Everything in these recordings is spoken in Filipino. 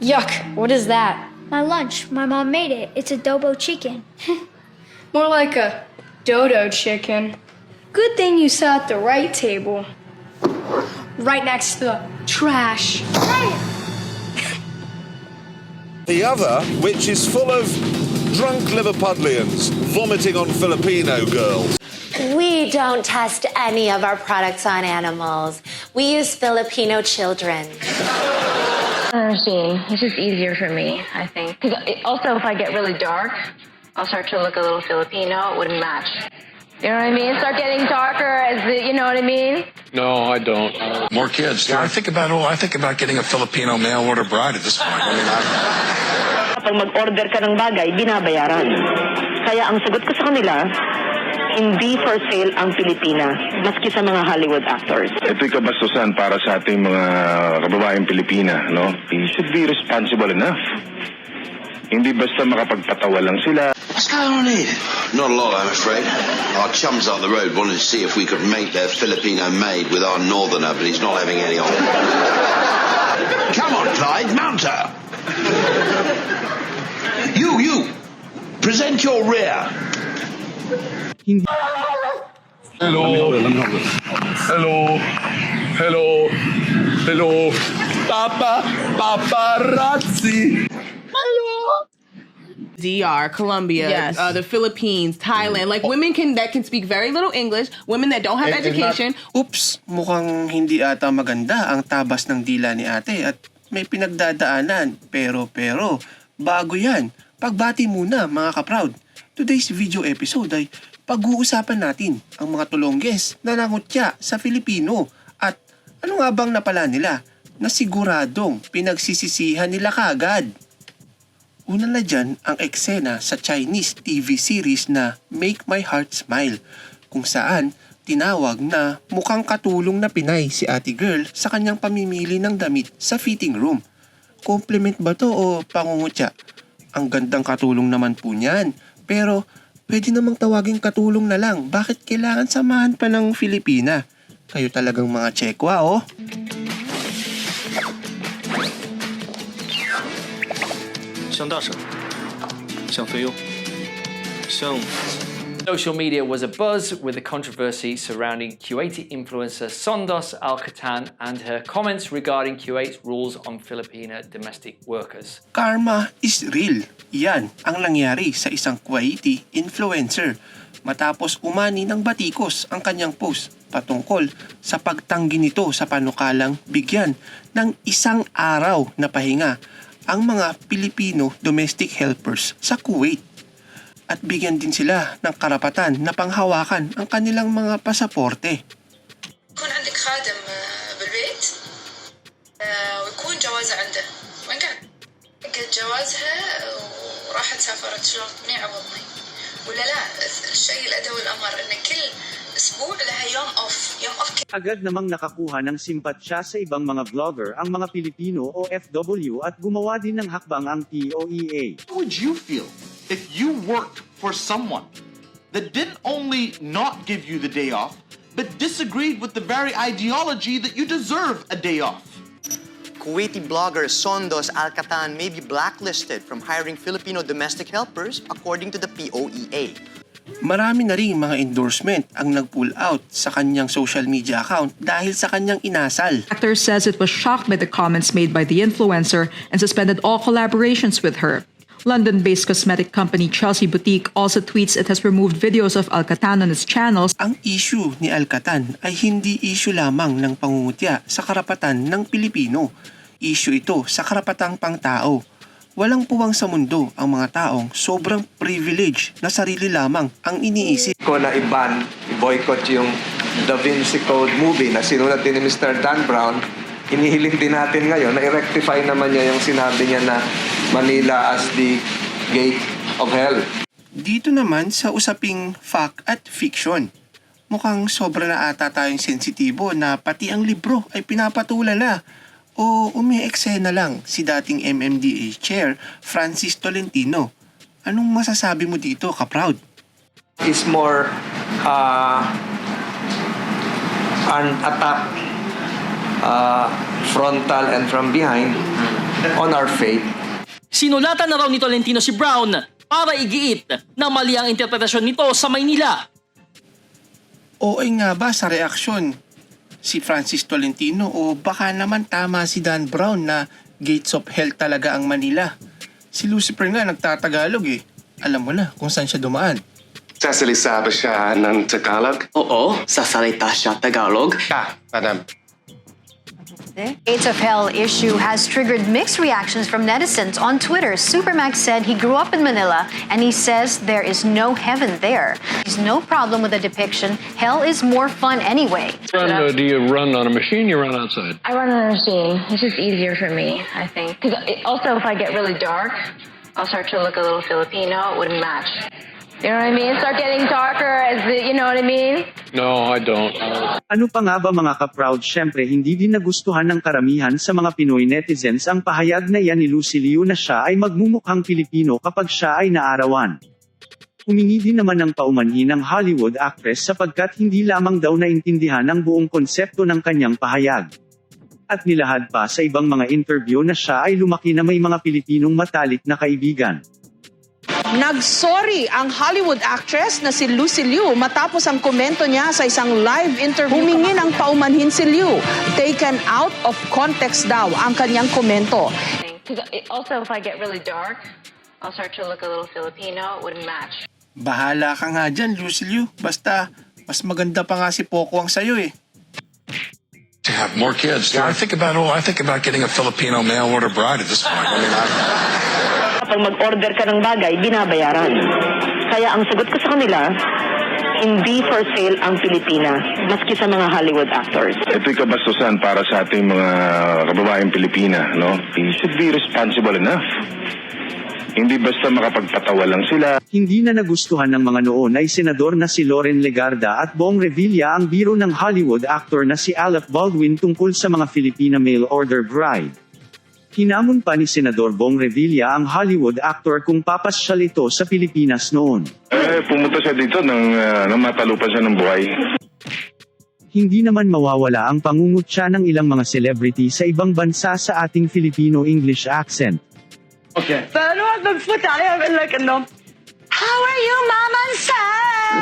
Yuck, what is that? My lunch. My mom made it. It's adobo chicken. More like a dodo chicken. Good thing you sat at the right table. Right next to the trash. The other, which is full of drunk Liverpudlians vomiting on Filipino girls. We don't test any of our products on animals. We use Filipino children. See, it's just easier for me, I think. 'Cause also, if I get really dark, I'll start to look a little Filipino. It wouldn't match. You know what I mean? Start getting darker as the, you know what I mean? No, I don't. More kids. Yeah, I think about getting a Filipino mail order bride at this point. I mean, Kapag mag-order ka ng bagay, binabayaran. Kaya ang sagot ko sa kanila, hindi for sale ang Pilipinas, maski sa mga Hollywood actors. Ito'y kabastusan para sa ating mga kababaeng Pilipina, no? We should be responsible enough. Hindi basta makapagpatawa lang sila. What's going on here? Not a lot, I'm afraid. Our chums up the road wanted to see if we could make their Filipino maid with our northerner, but he's not having any of it. Come on, Clyde, mount her. You, present your rear. Hello. Paparazzi. DR, Colombia, the Philippines, Thailand, like women that can speak very little English, women that don't have education. Oops, mukhang hindi ata maganda ang tabas ng dila ni ate at may pinagdadaanan. Pero, bago yan. Pagbati muna mga kaproud. Today's video episode ay pag-uusapan natin ang mga tulongges na nangutya sa Filipino at ano nga bang napala nila na siguradong pinagsisisihan nila kagad. Una na dyan ang eksena sa Chinese TV series na Make My Heart Smile, kung saan tinawag na mukhang katulong na Pinay si ate girl sa kanyang pamimili ng damit sa fitting room. Compliment ba to o pangungutya? Ang gandang katulong naman po niyan, pero pwede namang tawaging katulong na lang. Bakit kailangan samahan pa ng Filipina? Kayo talagang mga Tsekwa, oh. Social media was abuzz with the controversy surrounding Kuwaiti influencer Sondos Al-Katan and her comments regarding Kuwait's rules on Filipino domestic workers. Karma is real. Yan ang nangyari sa isang Kuwaiti influencer matapos umani ng batikos ang kanyang post patungkol sa pagtanggi nito sa panukalang bigyan ng isang araw na pahinga ang mga Pilipino domestic helpers sa Kuwait at bigyan din sila ng karapatan na panghawakan ang kanilang mga pasaporte. يكون عندك خادم بالبيت ويكون جوازه عنده وين كان؟ قد جوازها وراحت سافرت شلون مني عوضني ولا لا الشيء الأدوي الأمر إن كل أسبوع لها يوم أوف Agad namang nakakuha ng simpatsya sa ibang mga vlogger ang mga Pilipino o OFW at gumawa din ng hakbang ang POEA. How would you feel if you worked for someone that didn't only not give you the day off, but disagreed with the very ideology that you deserve a day off? Kuwaiti blogger Sondos Al-Katan may be blacklisted from hiring Filipino domestic helpers according to the POEA. Marami na ring mga endorsement ang nag-pull out sa kanyang social media account dahil sa kanyang inasal. Actor says it was shocked by the comments made by the influencer and suspended all collaborations with her. London-based cosmetic company Chelsea Boutique also tweets it has removed videos of Al-Katan on its channels. Ang issue ni Al-Katan ay hindi issue lamang ng pangungutya sa karapatan ng Pilipino. Issue ito sa karapatang pangtao. Walang puwang sa mundo ang mga taong sobrang privilege na sarili lamang ang iniisip. Ko na i-boycott yung Da Vinci Code movie na sinulat din ni Mr. Dan Brown, inihiling din natin ngayon na i-rectify naman niya yung sinabi niya na Manila as the gate of hell. Dito naman sa usaping fact at fiction, mukhang sobra na ata tayong sensitibo na pati ang libro ay pinapatulala. O umi-eksena lang si dating MMDA Chair Francis Tolentino. Anong masasabi mo dito, ka-proud? Is more an attack frontal and from behind on our fate. Sinulatan na raw ni Tolentino si Brown para igiit na mali ang interpretasyon nito sa Maynila. Oo nga ba sa reaksyon si Francis Tolentino o baka naman tama si Dan Brown na gates of hell talaga ang Manila? Si Lucifer nga nagtatagalog eh. Alam mo na kung saan siya dumaan. Sasalita ba siya ng Tagalog? Oo, sasalita siya Tagalog. Madam. The Gates of Hell issue has triggered mixed reactions from netizens on Twitter. Supermax said he grew up in Manila and he says there is no heaven there. There's no problem with the depiction. Hell is more fun anyway. Do you run on a machine? You run outside? I run on a machine. It's just easier for me, I think. Because also, if I get really dark, I'll start to look a little Filipino. It wouldn't match. You know what I mean? Start getting darker as the, you know what I mean? No, I don't. Ano pa nga ba mga ka-proud? Syempre hindi din nagustuhan ng karamihan sa mga Pinoy netizens ang pahayag na yan ni Lucilio na siya ay magmumukhang Pilipino kapag siya ay naarawan. Humingi din naman ng paumanhin ng Hollywood actress sapagkat hindi lamang daw naintindihan ang buong konsepto ng kanyang pahayag. At nilahad pa sa ibang mga interview na siya ay lumaki na may mga Pilipinong matalik na kaibigan. Nagsorry ang Hollywood actress na si Lucy Liu matapos ang komento niya sa isang live interview. Humingi ng paumanhin si Liu. Taken out of context daw ang kanyang komento. Also, if I get really dark, I'll start to look a little Filipino. It wouldn't match. Bahala ka nga dyan, Lucy Liu. Basta, mas maganda pa nga si Poco ang sayo eh. To have more kids. I think about getting a Filipino mail order bride at this point. I mean, Kapag mag-order ka ng bagay, binabayaran. Kaya ang sagot ko sa kanila, hindi for sale ang Pilipinas, maski sa mga Hollywood actors. Ito'y kabastusan para sa ating mga kababaeng Pilipina, no? You should be responsible enough. Hindi basta makapagpatawa lang sila. Hindi na nagustuhan ng mga noon ay senador na si Loren Legarda at Bong Revilla ang biro ng Hollywood actor na si Alec Baldwin tungkol sa mga Filipina mail order bride. Hinamon pa ni Senador Bong Revilla ang Hollywood actor kung papasyal ito sa Pilipinas noon. Pumunta siya dito nang matalupan siya ng buhay. Hindi naman mawawala ang pangungutya ng ilang mga celebrity sa ibang bansa sa ating Filipino-English accent. Okay. Pero nagpo tayo like ano? How are you, Mom and Sam?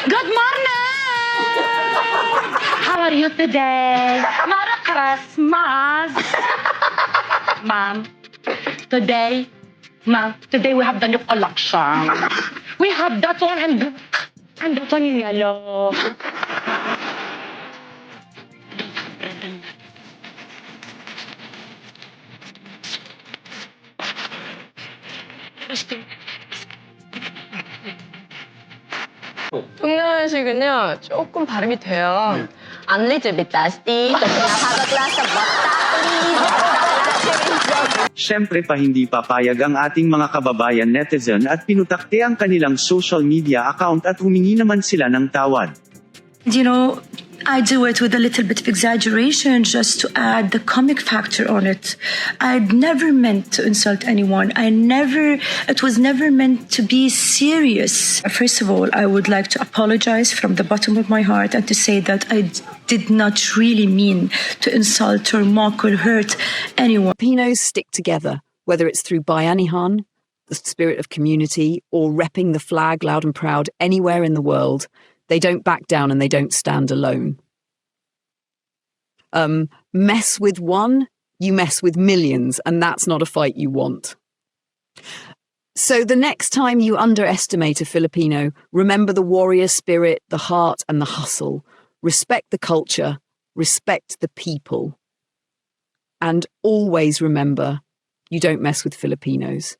Good morning. How are you today? Merry Christmas. Ma'am, today we have the new collection. We have that one and that one in yellow. 동남아식은요 조금 발음이 돼요. A little bit dusty. Siyempre pa hindi papayag ang ating mga kababayan netizen at pinutakte ang kanilang social media account at humingi naman sila ng tawad. You know, I do it with a little bit of exaggeration just to add the comic factor on it. I'd never meant to insult anyone. It was never meant to be serious. First of all, I would like to apologize from the bottom of my heart and to say that I did not really mean to insult or mock or hurt anyone. Filipinos stick together, whether it's through Bayanihan, the spirit of community, or repping the flag loud and proud anywhere in the world. They don't back down and they don't stand alone. Mess with one, you mess with millions, and that's not a fight you want. So the next time you underestimate a Filipino, remember the warrior spirit, the heart, and the hustle. Respect the culture, respect the people. And always remember, you don't mess with Filipinos.